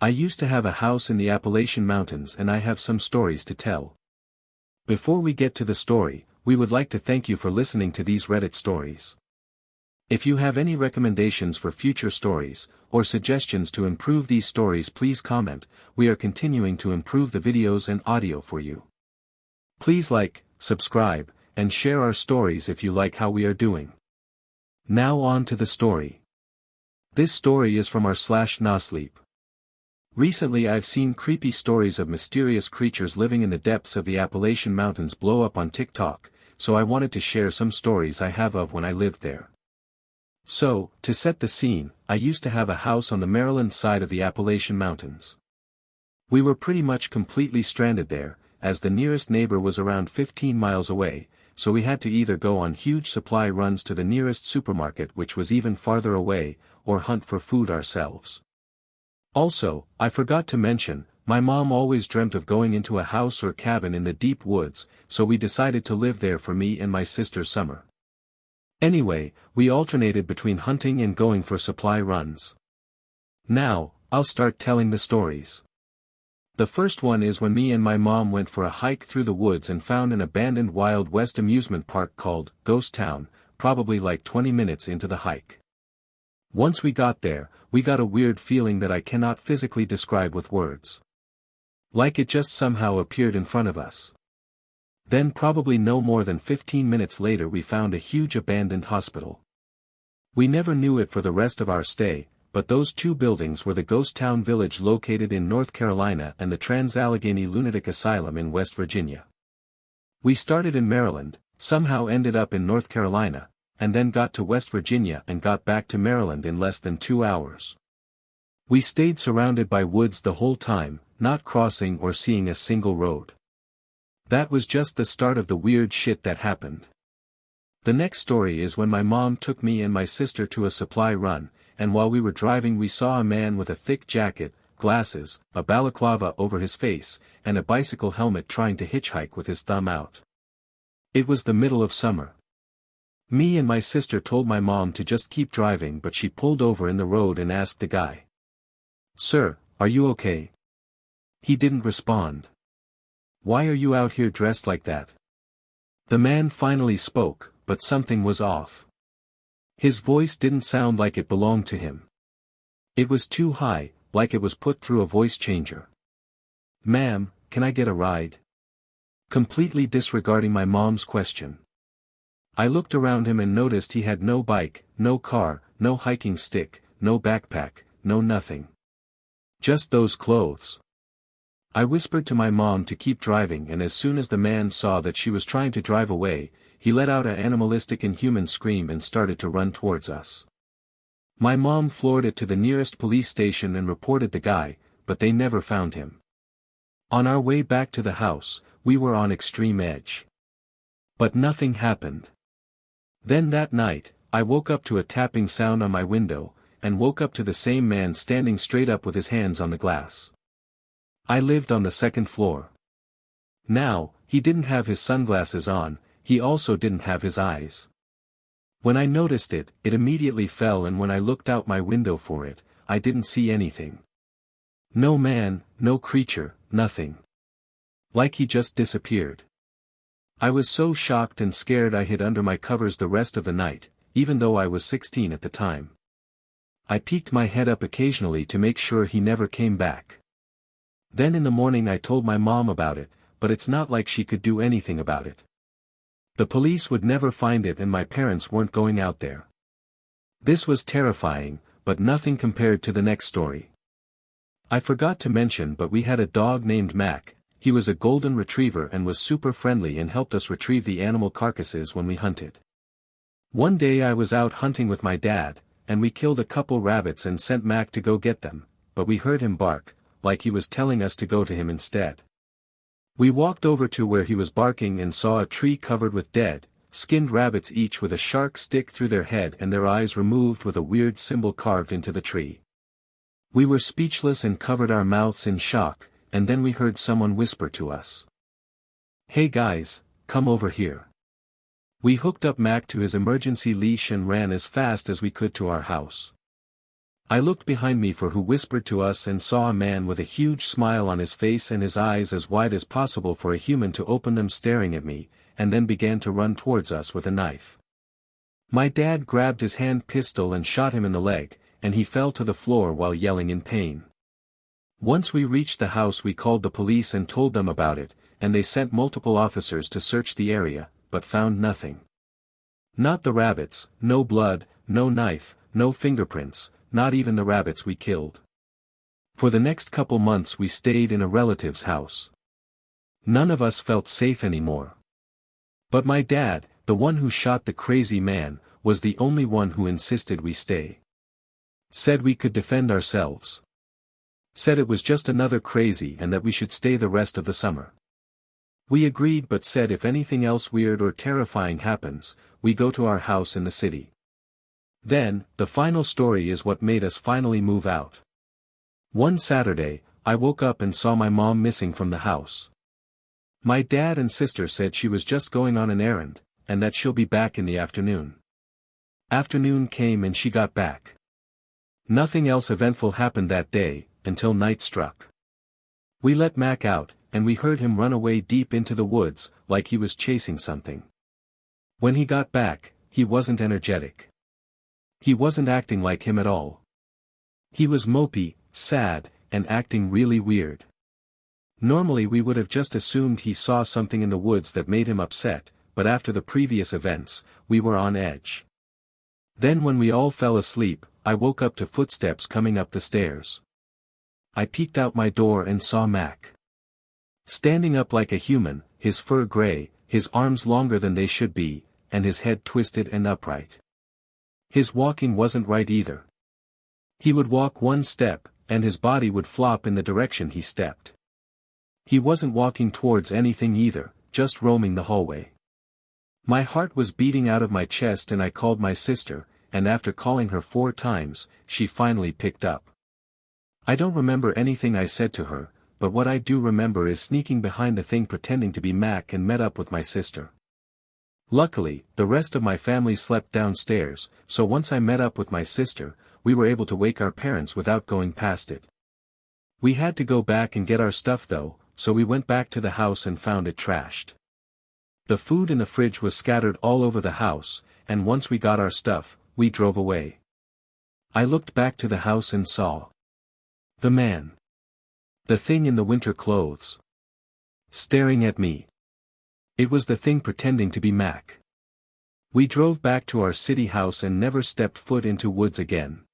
I used to have a house in the Appalachian Mountains and I have some stories to tell. Before we get to the story, we would like to thank you for listening to these Reddit stories. If you have any recommendations for future stories, or suggestions to improve these stories, please comment. We are continuing to improve the videos and audio for you. Please like, subscribe, and share our stories if you like how we are doing. Now on to the story. This story is from r/nosleep. Recently I've seen creepy stories of mysterious creatures living in the depths of the Appalachian Mountains blow up on TikTok, so I wanted to share some stories I have of when I lived there. So, to set the scene, I used to have a house on the Maryland side of the Appalachian Mountains. We were pretty much completely stranded there, as the nearest neighbor was around 15 miles away, so we had to either go on huge supply runs to the nearest supermarket, which was even farther away, or hunt for food ourselves. Also, I forgot to mention, my mom always dreamt of going into a house or cabin in the deep woods, so we decided to live there for me and my sister's summer. Anyway, we alternated between hunting and going for supply runs. Now, I'll start telling the stories. The first one is when me and my mom went for a hike through the woods and found an abandoned Wild West amusement park called Ghost Town, probably like 20 minutes into the hike. Once we got there, we got a weird feeling that I cannot physically describe with words. Like it just somehow appeared in front of us. Then probably no more than 15 minutes later we found a huge abandoned hospital. We never knew it for the rest of our stay, but those two buildings were the Ghost Town Village located in North Carolina and the Trans-Allegheny Lunatic Asylum in West Virginia. We started in Maryland, somehow ended up in North Carolina, and then got to West Virginia and got back to Maryland in less than 2 hours. We stayed surrounded by woods the whole time, not crossing or seeing a single road. That was just the start of the weird shit that happened. The next story is when my mom took me and my sister to a supply run, and while we were driving we saw a man with a thick jacket, glasses, a balaclava over his face, and a bicycle helmet trying to hitchhike with his thumb out. It was the middle of summer. Me and my sister told my mom to just keep driving, but she pulled over in the road and asked the guy, "Sir, are you okay?" He didn't respond. "Why are you out here dressed like that?" The man finally spoke, but something was off. His voice didn't sound like it belonged to him. It was too high, like it was put through a voice changer. "Ma'am, can I get a ride?" Completely disregarding my mom's question. I looked around him and noticed he had no bike, no car, no hiking stick, no backpack, no nothing. Just those clothes. I whispered to my mom to keep driving, and as soon as the man saw that she was trying to drive away, he let out an animalistic inhuman scream and started to run towards us. My mom floored it to the nearest police station and reported the guy, but they never found him. On our way back to the house, we were on extreme edge. But nothing happened. Then that night, I woke up to a tapping sound on my window, and woke up to the same man standing straight up with his hands on the glass. I lived on the second floor. Now, he didn't have his sunglasses on, he also didn't have his eyes. When I noticed it, it immediately fell, and when I looked out my window for it, I didn't see anything. No man, no creature, nothing. Like he just disappeared. I was so shocked and scared I hid under my covers the rest of the night, even though I was 16 at the time. I peeked my head up occasionally to make sure he never came back. Then in the morning I told my mom about it, but it's not like she could do anything about it. The police would never find it and my parents weren't going out there. This was terrifying, but nothing compared to the next story. I forgot to mention, but we had a dog named Mac. He was a golden retriever and was super friendly and helped us retrieve the animal carcasses when we hunted. One day I was out hunting with my dad, and we killed a couple rabbits and sent Mac to go get them, but we heard him bark, like he was telling us to go to him instead. We walked over to where he was barking and saw a tree covered with dead, skinned rabbits, each with a shark stick through their head and their eyes removed with a weird symbol carved into the tree. We were speechless and covered our mouths in shock, and then we heard someone whisper to us, "Hey guys, come over here." We hooked up Mac to his emergency leash and ran as fast as we could to our house. I looked behind me for who whispered to us and saw a man with a huge smile on his face and his eyes as wide as possible for a human to open them, staring at me, and then began to run towards us with a knife. My dad grabbed his hand pistol and shot him in the leg, and he fell to the floor while yelling in pain. Once we reached the house, we called the police and told them about it, and they sent multiple officers to search the area, but found nothing. Not the rabbits, no blood, no knife, no fingerprints, not even the rabbits we killed. For the next couple months we stayed in a relative's house. None of us felt safe anymore. But my dad, the one who shot the crazy man, was the only one who insisted we stay. Said we could defend ourselves. Said it was just another crazy and that we should stay the rest of the summer. We agreed, but said if anything else weird or terrifying happens, we go to our house in the city. Then, the final story is what made us finally move out. One Saturday, I woke up and saw my mom missing from the house. My dad and sister said she was just going on an errand, and that she'll be back in the afternoon. Afternoon came and she got back. Nothing else eventful happened that day, until night struck. We let Mac out, and we heard him run away deep into the woods, like he was chasing something. When he got back, he wasn't energetic. He wasn't acting like him at all. He was mopey, sad, and acting really weird. Normally we would have just assumed he saw something in the woods that made him upset, but after the previous events, we were on edge. Then when we all fell asleep, I woke up to footsteps coming up the stairs. I peeked out my door and saw Mac. Standing up like a human, his fur gray, his arms longer than they should be, and his head twisted and upright. His walking wasn't right either. He would walk one step, and his body would flop in the direction he stepped. He wasn't walking towards anything either, just roaming the hallway. My heart was beating out of my chest and I called my sister, and after calling her 4 times, she finally picked up. I don't remember anything I said to her, but what I do remember is sneaking behind the thing pretending to be Mac and met up with my sister. Luckily, the rest of my family slept downstairs, so once I met up with my sister, we were able to wake our parents without going past it. We had to go back and get our stuff though, so we went back to the house and found it trashed. The food in the fridge was scattered all over the house, and once we got our stuff, we drove away. I looked back to the house and saw the man. The thing in the winter clothes. Staring at me. It was the thing pretending to be Mac. We drove back to our city house and never stepped foot into woods again.